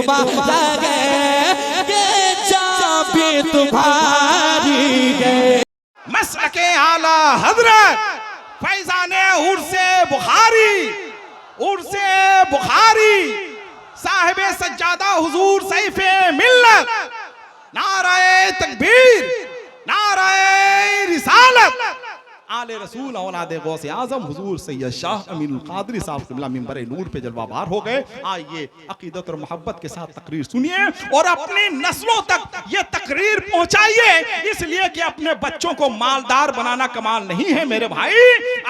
تمہارا ہے، یہ جان بھی تمہاری ہے۔ مسلک اعلیٰ حضرت فیضان عرس بخاری، عرس بخاری، صاحب سجادہ حضور سیف ملت، نعرہ تکبیر، نعرہ رسالت، آل رسول اولاد غوث اعظم حضور سید شاہ امین القادری صاحب قبلہ منبر نور پہ جلوہ بار ہو گئے۔ آئیے عقیدت اور محبت کے ساتھ تقریر سنیے اور اپنی نسلوں تک یہ تقریر پہنچائیے، اس لیے کہ اپنے بچوں کو مالدار بنانا کمال نہیں ہے میرے بھائی،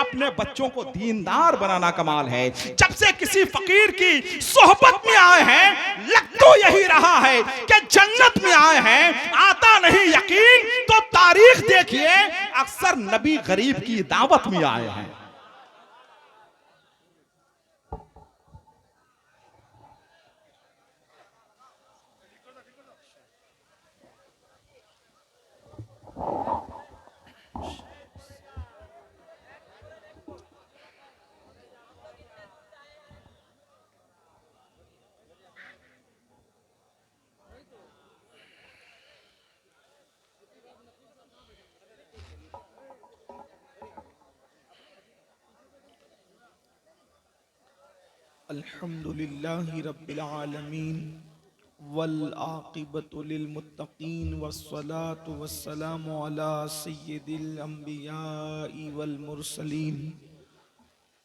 اپنے بچوں کو دیندار بنانا کمال ہے۔ جب سے کسی فقیر کی صحبت میں آئے ہیں لگ تو یہی رہا ہے کہ جنت میں آئے ہیں، آتا نہیں یقین تو تاریخ دیکھیے، اکثر نبی غریب کی دعوت میں آئے ہیں۔ الحمد للہ رب العالمین والعاقبۃ للمتقین والصلاة والسلام علی سید الانبیاء والمرسلین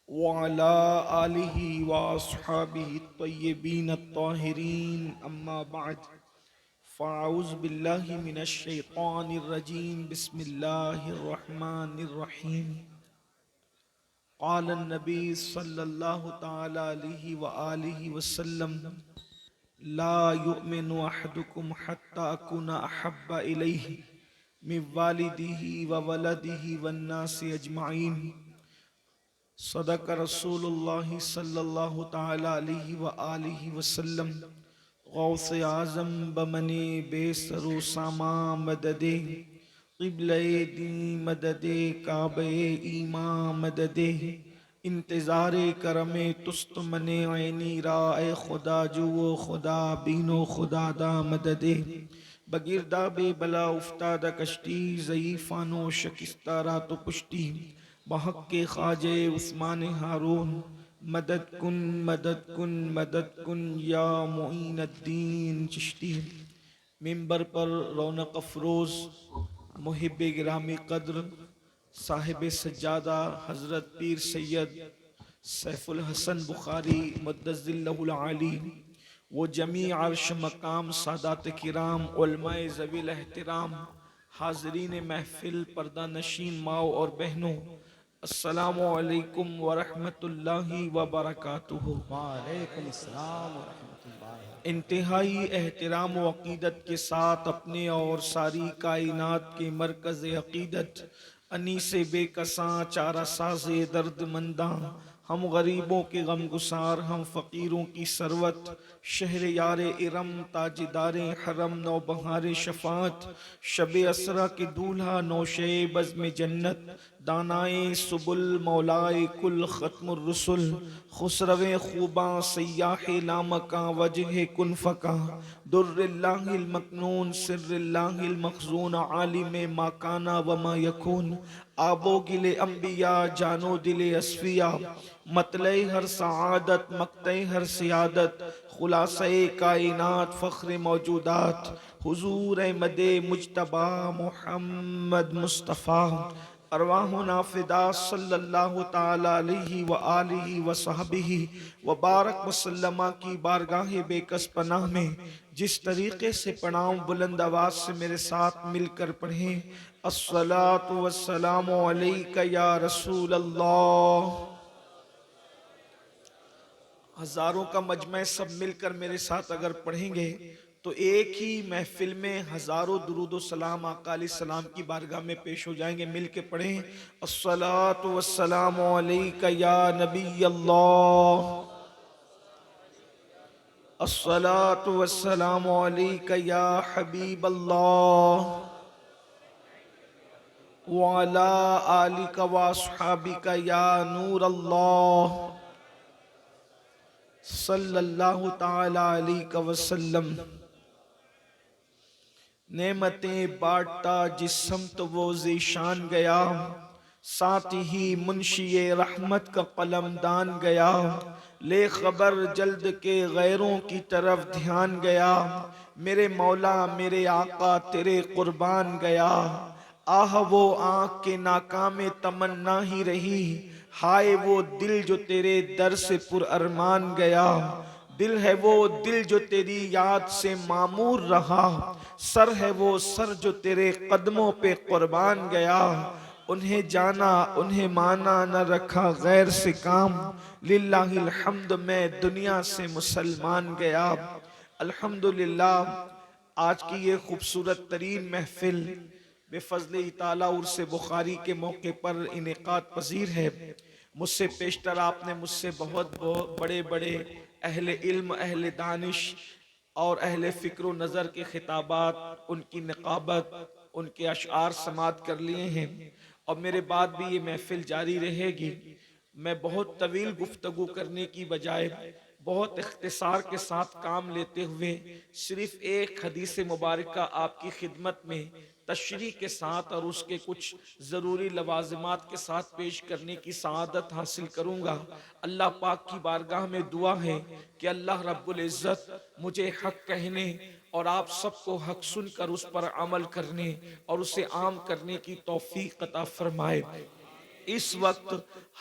وعلی آلہ واصحابہ الطیبین الطاہرین، اما بعد فاعوذ باللہ من الشیطان الرجیم، بسم اللہ الرحمن الرحیم۔ قال النبی صلی اللہ تعالی علیہ وآلہ وسلم لا یؤمن احدکم حتی اکون احب الیہ من والدہ وولدہ والناس اجمعین۔ صدق رسول اللہ صلی اللہ تعالی علیہ وآلہ وسلم۔ غوث اعظم بمن بے سر و سامان مدد، قبلہ دین مدد، کعبہ ایمان مدد، انتظار کرم تست من عینی را، اے خدا جو خدا بینو خدا دا مدد۔ بگردہ بے بلا افتادہ کشتی، ضعیفانو شکستہ رات و پشتی، بحق کے خواجہ عثمان ہارون، مدد کن مدد کن مدد کن یا معین الدین چشتی۔ منبر پر رونق افروز محب گرامی قدر صاحب سجادہ حضرت پیر سید سیف الحسن بخاری مدظ اللہ العالی، وہ جمیع عرش مقام سادات کرام، علماء ذوی الاحترام، حاضرین محفل، پردہ نشین ماؤں اور بہنوں، السلام علیکم ورحمۃ اللہ وبرکاتہ۔ وعلیکم السلام ورحمۃ اللہ۔ انتہائی احترام و عقیدت کے ساتھ اپنے اور ساری کائنات کے مرکز عقیدت، انیس بے کساں چارہ ساز درد منداں، ہم غریبوں کے غم گسار، ہم فقیروں کی ثروت، شہر یار ارم، تاجدار حرم، نو بہار شفاعت، شب اسرا کے دولہا، نوشے بزم جنت، دانائے سبل، مولائے کل، ختم الرسل، خسرو خوباں، سیاح لامکاں، وجہ کن فکاں، در اللہ المکنون، سر اللہ المخزون، عالم ما کانا وما یکون، آب و گل انبیاء، جانو دل اصفیاء، مطلع ہر سعادت، مقطع ہر سیادت، خلاصہ کائنات، فخر موجودات، حضور احمد مجتبی محمد مصطفیٰ، ارواحنا فدا صلی اللہ تعالی علیہ وآلہ وصحبہ وبارک وسلم کی بارگاہ بے کس پناہ میں جس طریقے سے پڑھاؤں، بلند آواز سے میرے ساتھ مل کر پڑھیں، الصلاۃ والسلام علیک یا رسول اللہ۔ ہزاروں کا مجمع سب مل کر میرے ساتھ اگر پڑھیں گے تو ایک ہی محفل میں ہزاروں درود و سلام آقا علیہ السلام کی بارگاہ میں پیش ہو جائیں گے۔ مل کے پڑھیں، الصلاۃ والسلام علیک یا نبی اللہ، الصلاۃ والسلام علیک یا حبیب اللہ، وعلی آلک واصحابک یا نور اللہ، صلی اللہ تعالی علیہ وسلم۔ نعمتیں بانٹتا جس سمت وہ ذیشان گیا، ساتھ ہی منشی رحمت کا قلم دان گیا، لے خبر جلد کے غیروں کی طرف دھیان گیا، میرے مولا میرے آقا تیرے قربان گیا۔ آہ وہ آنکھ کے ناکام تمنا ہی رہی، ہائے وہ دل جو تیرے در سے پر ارمان گیا، دل ہے وہ دل جو تیری یاد سے معمور رہا، سر ہے وہ سر جو تیرے قدموں پہ قربان گیا، انہیں جانا انہیں مانا نہ رکھا غیر سے کام، للہ الحمد میں دنیا سے مسلمان گیا۔ الحمدللہ آج کی یہ خوبصورت ترین محفل بے فضل تعالی عرس بخاری کے موقع پر انعقاد پذیر ہے۔ مجھ سے پیشتر آپ نے مجھ سے بہت بڑے بڑے اہل علم، اہل دانش اور اہل فکر و نظر کے خطابات، ان کی نقابت، ان کے اشعار سماعت کر لیے ہیں، اور میرے بعد بھی یہ محفل جاری رہے گی۔ میں بہت طویل گفتگو کرنے کی بجائے بہت اختصار کے ساتھ کام لیتے ہوئے صرف ایک حدیث مبارکہ آپ کی خدمت میں تشریح کے ساتھ اور اس کے کچھ ضروری لوازمات کے ساتھ پیش کرنے کی سعادت حاصل کروں گا۔ اللہ پاک کی بارگاہ میں دعا ہے کہ اللہ رب العزت مجھے حق کہنے اور آپ سب کو حق سن کر اس پر عمل کرنے اور اسے عام کرنے کی توفیق عطا فرمائے۔ اس وقت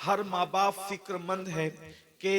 ہر ماں باپ فکر مند ہے کہ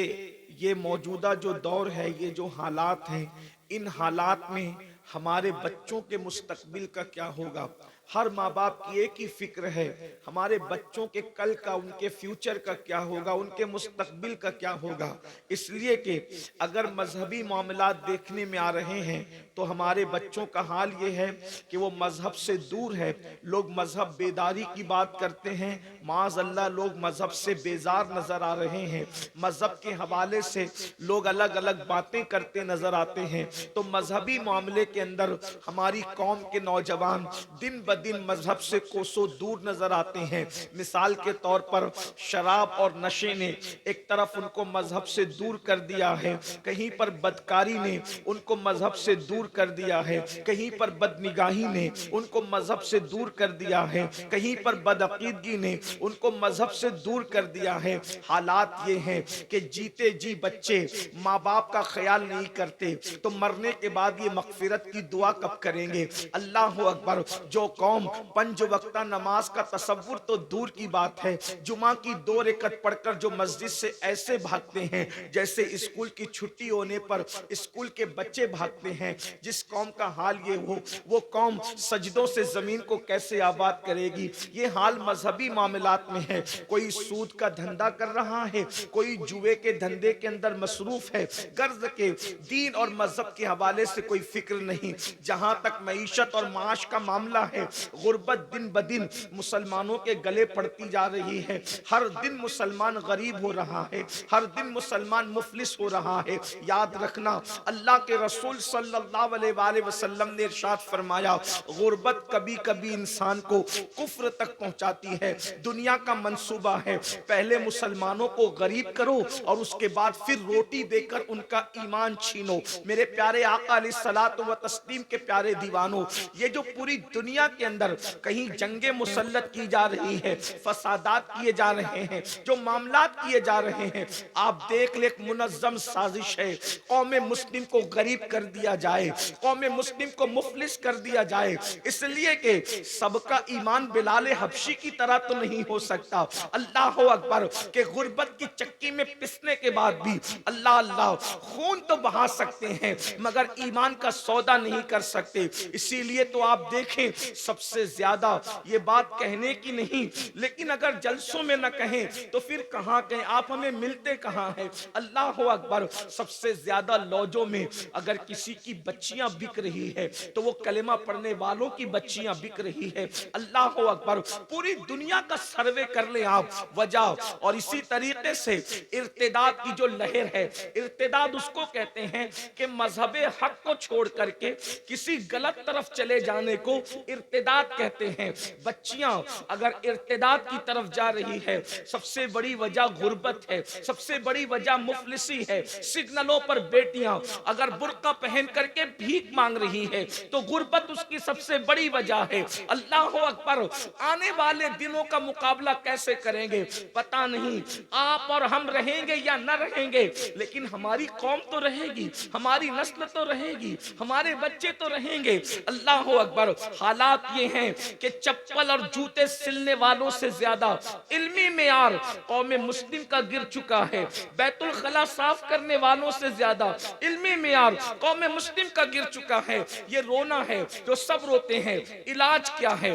یہ موجودہ جو دور ہے، یہ جو حالات ہیں، ان حالات میں ہمارے بچوں کے مستقبل کا کیا ہوگا۔ ہر ماں باپ کی ایک ہی فکر ہے، ہمارے بچوں کے کل کا، ان کے فیوچر کا کیا ہوگا، ان کے مستقبل کا کیا ہوگا۔ اس لیے کہ اگر مذہبی معاملات دیکھنے میں آ رہے ہیں تو ہمارے بچوں کا حال یہ ہے کہ وہ مذہب سے دور ہے۔ لوگ مذہب بیداری کی بات کرتے ہیں، معاذ اللہ لوگ مذہب سے بیزار نظر آ رہے ہیں، مذہب کے حوالے سے لوگ الگ الگ باتیں کرتے نظر آتے ہیں۔ تو مذہبی معاملے کے اندر ہماری قوم کے نوجوان دن بدن مذہب سے کوسوں دور نظر آتے ہیں۔ مثال کے طور پر شراب اور نشے نے ایک طرف ان کو مذہب سے دور کر دیا ہے، کہیں پر بدکاری نے ان کو مذہب سے دور کر دیا ہے، کہیں پر بدنگاہی نے ان کو مذہب سے دور کر دیا ہے، کہیں پر بدعقیدگی نے ان کو مذہب سے دور کر دیا ہے۔ حالات یہ ہیں کہ جیتے جی بچے ماں باپ کا خیال نہیں کرتے تو مرنے کے بعد یہ مغفرت کی دعا کب کریں گے۔ اللہ اکبر، جو قوم 5 وقتہ نماز کا تصور تو دور کی بات ہے، جمعہ کی 2 رکعت پڑھ کر جو مسجد سے ایسے بھاگتے ہیں جیسے اسکول کی چھٹی ہونے پر اسکول کے بچے بھاگتے ہیں، جس قوم کا حال یہ ہو، وہ قوم سجدوں سے زمین کو کیسے آباد کرے گی۔ یہ حال مذہبی معاملات میں ہے، کوئی سود کا دھندا کر رہا ہے، کوئی جوئے کے دھندے کے اندر مصروف ہے، غرض کے دین اور مذہب کے حوالے سے کوئی فکر نہیں۔ جہاں تک معیشت اور معاش کا معاملہ ہے، غربت دن بدن مسلمانوں کے گلے پڑتی جا رہی ہے، ہر دن مسلمان غریب ہو رہا ہے، ہر دن مسلمان مفلس ہو رہا ہے۔ یاد رکھنا، اللہ کے رسول صلی اللہ علیہ وآلہ وسلم نے ارشاد فرمایا، غربت کبھی کبھی انسان کو کفر تک پہنچاتی ہے۔ دنیا کا منصوبہ ہے پہلے مسلمانوں کو غریب کرو اور اس کے بعد پھر روٹی دے کر ان کا ایمان چھینو۔ میرے پیارے آقا علیہ الصلوۃ والتسلیم کے پیارے دیوانوں، یہ جو پوری دنیا کے اندر کہیں جنگیں مسلط کی جا رہی ہے، فسادات کیے جا رہے ہیں، جو معاملات کیے جا رہے ہیں، آپ دیکھ لیں، ایک منظم سازش ہے، قوم مسلم کو غریب کر دیا جائے، قوم مسلم کو مفلس کر دیا جائے، اس لیے کہ سب کا ایمان بلال حبشی کی طرح تو نہیں ہو سکتا۔ اللہ اکبر، کہ غربت کی چکی میں پسنے کے بعد بھی اللہ خون تو بہا سکتے ہیں مگر ایمان کا سودا نہیں کر سکتے۔ اسی لیے تو آپ دیکھیں، سب سے زیادہ یہ بات کہنے کی نہیں، لیکن اگر جلسوں میں نہ کہیں تو پھر کہاں کہیں، آپ ہمیں ملتے کہاں ہیں۔ اللہ اکبر، سب سے زیادہ لوجوں میں اگر کسی کی بچیاں بک رہی ہے تو وہ کلمہ پڑھنے والوں کی بچیاں بک رہی ہے۔ اللہ اکبر، پوری دنیا کا سروے کر لیں آپ وجہ. اور اسی طریقے سے ارتداد کی جو لہر ہے، ارتداد اس کو کہتے ہیں کہ مذہب حق کو چھوڑ کر کے کسی غلط طرف چلے جانے کو ارتداد کہتے ہیں. بچیاں اگر ارتداد کی طرف جا رہی ہے، سب سے بڑی وجہ غربت ہے، سب سے بڑی وجہ مفلسی ہے. سگنلوں پر بیٹیاں اگر برقع پہن کر کے بھیک مانگ رہی ہے تو غربت اس کی سب سے بڑی وجہ ہے. اللہ اکبر. آنے والے دنوں کا مقابلہ کیسے کریں گے پتہ نہیں. آپ اور ہم رہیں گے یا نہ رہیں گے، لیکن ہماری قوم تو رہے گی، ہماری نسل تو رہے گی، ہمارے بچے تو رہیں گے. اللہ اکبر. حالات یہ ہیں کہ چپل اور جوتے سلنے والوں سے زیادہ علمی معیار قوم مسلم کا گر چکا ہے. بیت الخلا صاف کرنے والوں سے زیادہ علمی معیار قوم مسلم کا گر چکا ہے. یہ رونا ہے جو سب روتے ہیں. علاج کیا ہے؟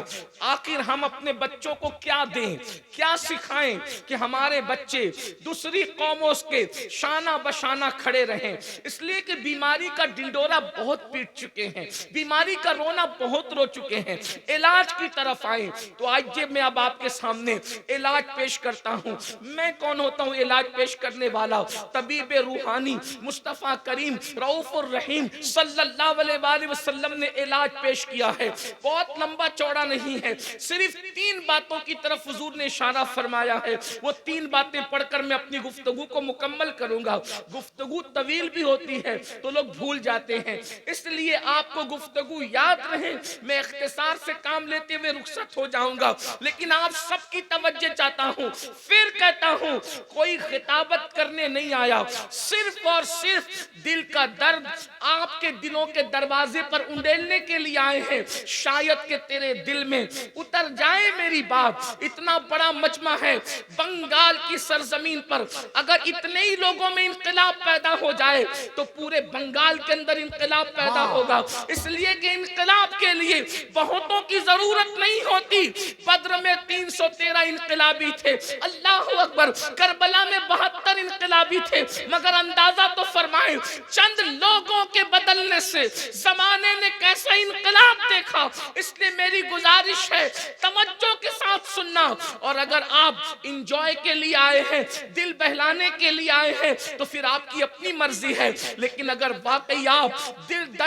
آخر ہم اپنے بچوں کو کیا دیں، کیا سکھائیں کہ ہمارے بچے دوسری قوموں کے شانہ بشانہ کھڑے رہیں؟ اس لیے کہ بیماری کا ڈنڈورا بہت پیٹ چکے ہیں، بیماری کا رونا بہت رو چکے ہیں. علاج کی طرف آئیں تو آئیے میں اب آپ کے سامنے علاج پیش کرتا ہوں. میں کون ہوتا ہوں علاج پیش کرنے والا؟ طبیب روحانی مصطفیٰ کریم رؤوف الرحیم صلی اللہ علیہ وآلہ وسلم نے علاج پیش کیا ہے. بہت لمبا چوڑا نہیں ہے، صرف 3 باتوں کی طرف حضور نے اشارہ فرمایا ہے. وہ 3 باتیں پڑھ کر میں اپنی گفتگو کو مکمل کروں گا. گفتگو طویل بھی ہوتی ہے تو لوگ بھول جاتے ہیں، اس لیے آپ کو گفتگو یاد رہے. میں اختصار سے کام لیتے ہوئے رخصت ہو جاؤں گا، لیکن آپ سب کی توجہ چاہتا ہوں. پھر کہتا ہوں کوئی خطابت کرنے نہیں آیا، صرف اور صرف دل کا درد آپ کے دلوں کے دروازے پر انڈیلنے کے لیے آئے ہیں. شاید کہ تیرے دل میں اتر جائے میری بات. اتنا بڑا مجمع ہے بنگال کی سرزمین پر، اگر اتنے ہی لوگوں میں انقلاب پیدا ہو جائے تو پورے بنگال کے اندر انقلاب پیدا ہوگا. اس لیے کہ انقلاب کے لیے بہتوں کی ضرورت نہیں ہوتی. بدر میں 313 انقلابی تھے، اللہ اکبر. کربلا میں 72 انقلابی تھے، مگر اندازہ تو فرمائیں چند لوگوں کے بدلنے سے زمانے نے کیسا انقلاب دیکھا. اس لیے میری گزارش ہے توجہ کے ساتھ سننا. اور اگر آپ انجوائے کے لیے آئے ہیں، دل بہلانے کے لیے آئے ہیں تو پھر آپ کی اپنی مرضی ہے. لیکن اگر واقعی آپ درد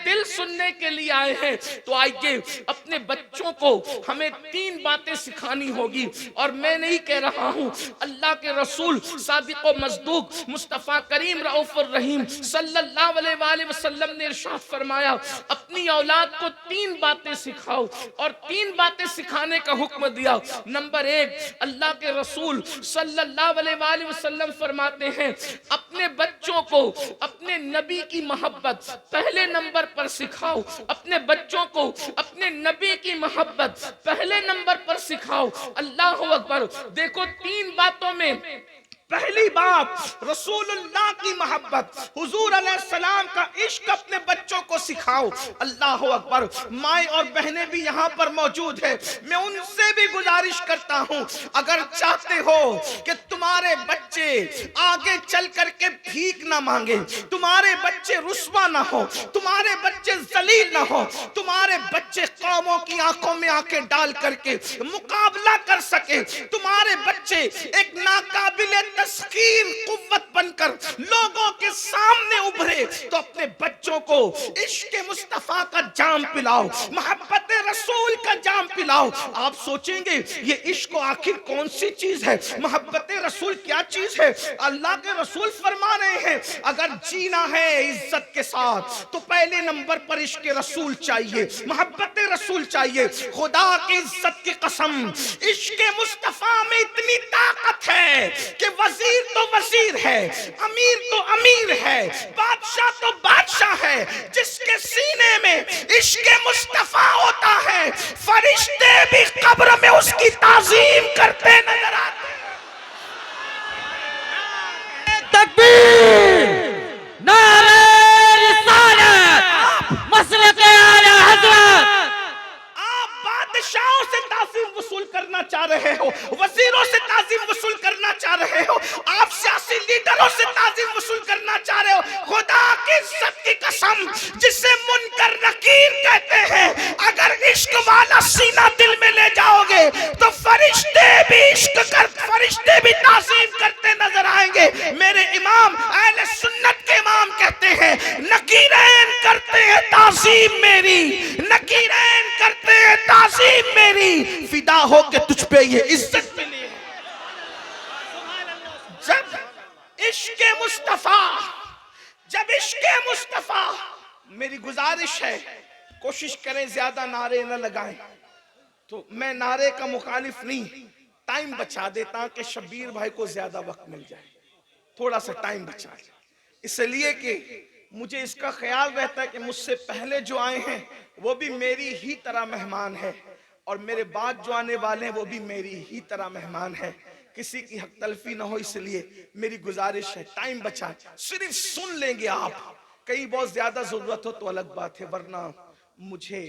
دل سننے کے لیے آئے ہیں تو آئیے اپنے بچوں کو ہمیں 3 باتیں سکھانی ہوگی. اور میں نہیں کہہ رہا ہوں، اللہ کے رسول صادق و مصدوق مصطفیٰ کریم رؤوف الرحیم صلی اللہ علیہ وآلہ وسلم نے ارشاد فرمایا اپنی اولاد کو 3 باتیں سکھاؤ، اور 3 باتیں سکھانے کا حکم دیا. نمبر 1، اللہ کے رسول صلی اللہ علیہ وآلہ وسلم فرماتے ہیں اپنے بچوں کو اپنے نبی کی محبت پہلے نمبر پر سکھاؤ. اپنے بچوں کو اپنے نبی کی محبت پہلے نمبر پر سکھاؤ. اللہ اکبر. دیکھو 3 باتوں میں پہلی بات رسول اللہ کی محبت، حضور علیہ السلام کا عشق اپنے بچوں کو سکھاؤ. اللہ اکبر. مائیں اور بہنیں بھی یہاں پر موجود ہیں، میں ان سے بھی گزارش کرتا ہوں اگر چاہتے ہو کہ تمہارے بچے آگے چل کر کے بھیک نہ مانگے، تمہارے بچے رسوا نہ ہو، تمہارے بچے ذلیل نہ ہو، تمہارے بچے قوموں کی آنکھوں میں آنکھیں ڈال کر کے مقابلہ کر سکے، تمہارے بچے ایک ناقابل تسخیر قوت بن کر لوگوں کے سامنے ابھرے، تو اپنے بچوں کو عشق مصطفیٰ کا جام پلاؤ، محبت رسول کا جام پلاؤ. آپ سوچیں گے یہ عشق آخر کون سی چیز ہے، محبت رسول کیا چیز ہے؟ اللہ کے رسول فرما رہے ہیں اگر جینا ہے عزت کے ساتھ تو پہلے نمبر پر عشق رسول چاہیے، محبت رسول چاہیے. خدا کی عزت کی قسم عشق مصطفیٰ میں اتنی طاقت ہے کہ وزیر تو وزیر ہے، امیر تو امیر ہے، بادشاہ تو بادشاہ ہے. جس کے سینے میں عشق مصطفیٰ ہوتا ہے فرشتے بھی قبر میں اس کی تعظیم کرتے نظر آتے. تکبیر، نعرہ رسالت، مسلک اعلی حضرت. آپ بادشاہوں سے تعظیم وصول کرنا چاہ رہے ہو، وزیروں سے تعظیم وصول کرنا چاہ رہے ہو، آپ سیاسی لیڈروں سے تعظیم وصول کرنا چاہ رہے ہو، خدا کی عزت کی قسم جسے منکر نکیر کہتے ہیں اگر عشق والا سینہ دل میں لے جاؤ گے تو فرشتے بھی فرشتے بھی تعظیم کرتے نظر آئیں گے. میرے امام اہل سنت کے امام کہتے ہیں نکیرین کرتے ہیں تعظیم میری, نکیرین کرتے ہیں تعظیم میری, فدا ہو کے تجھ پہ یہ عزت ملی ہے. جب عشق مصطفیٰ میری گزارش ہے کوشش کریں زیادہ نعرے نہ لگائیں. تو میں نعرے کا مخالف نہیں, ٹائم بچا دیتا کہ شبیر بھائی کو زیادہ وقت مل جائے, تھوڑا سا ٹائم بچا دیں, اس لیے کہ مجھے اس کا خیال رہتا ہے کہ مجھ سے پہلے جو آئے ہیں وہ بھی میری ہی طرح مہمان ہے, اور میرے بعد جو آنے والے ہیں وہ بھی میری ہی طرح مہمان ہے. کسی کی حق تلفی نہ ہو, اس لیے میری گزارش ہے ٹائم بچائیں, صرف سن لیں گے آپ. کہیں بہت زیادہ ضرورت ہو تو الگ بات ہے, ورنہ مجھے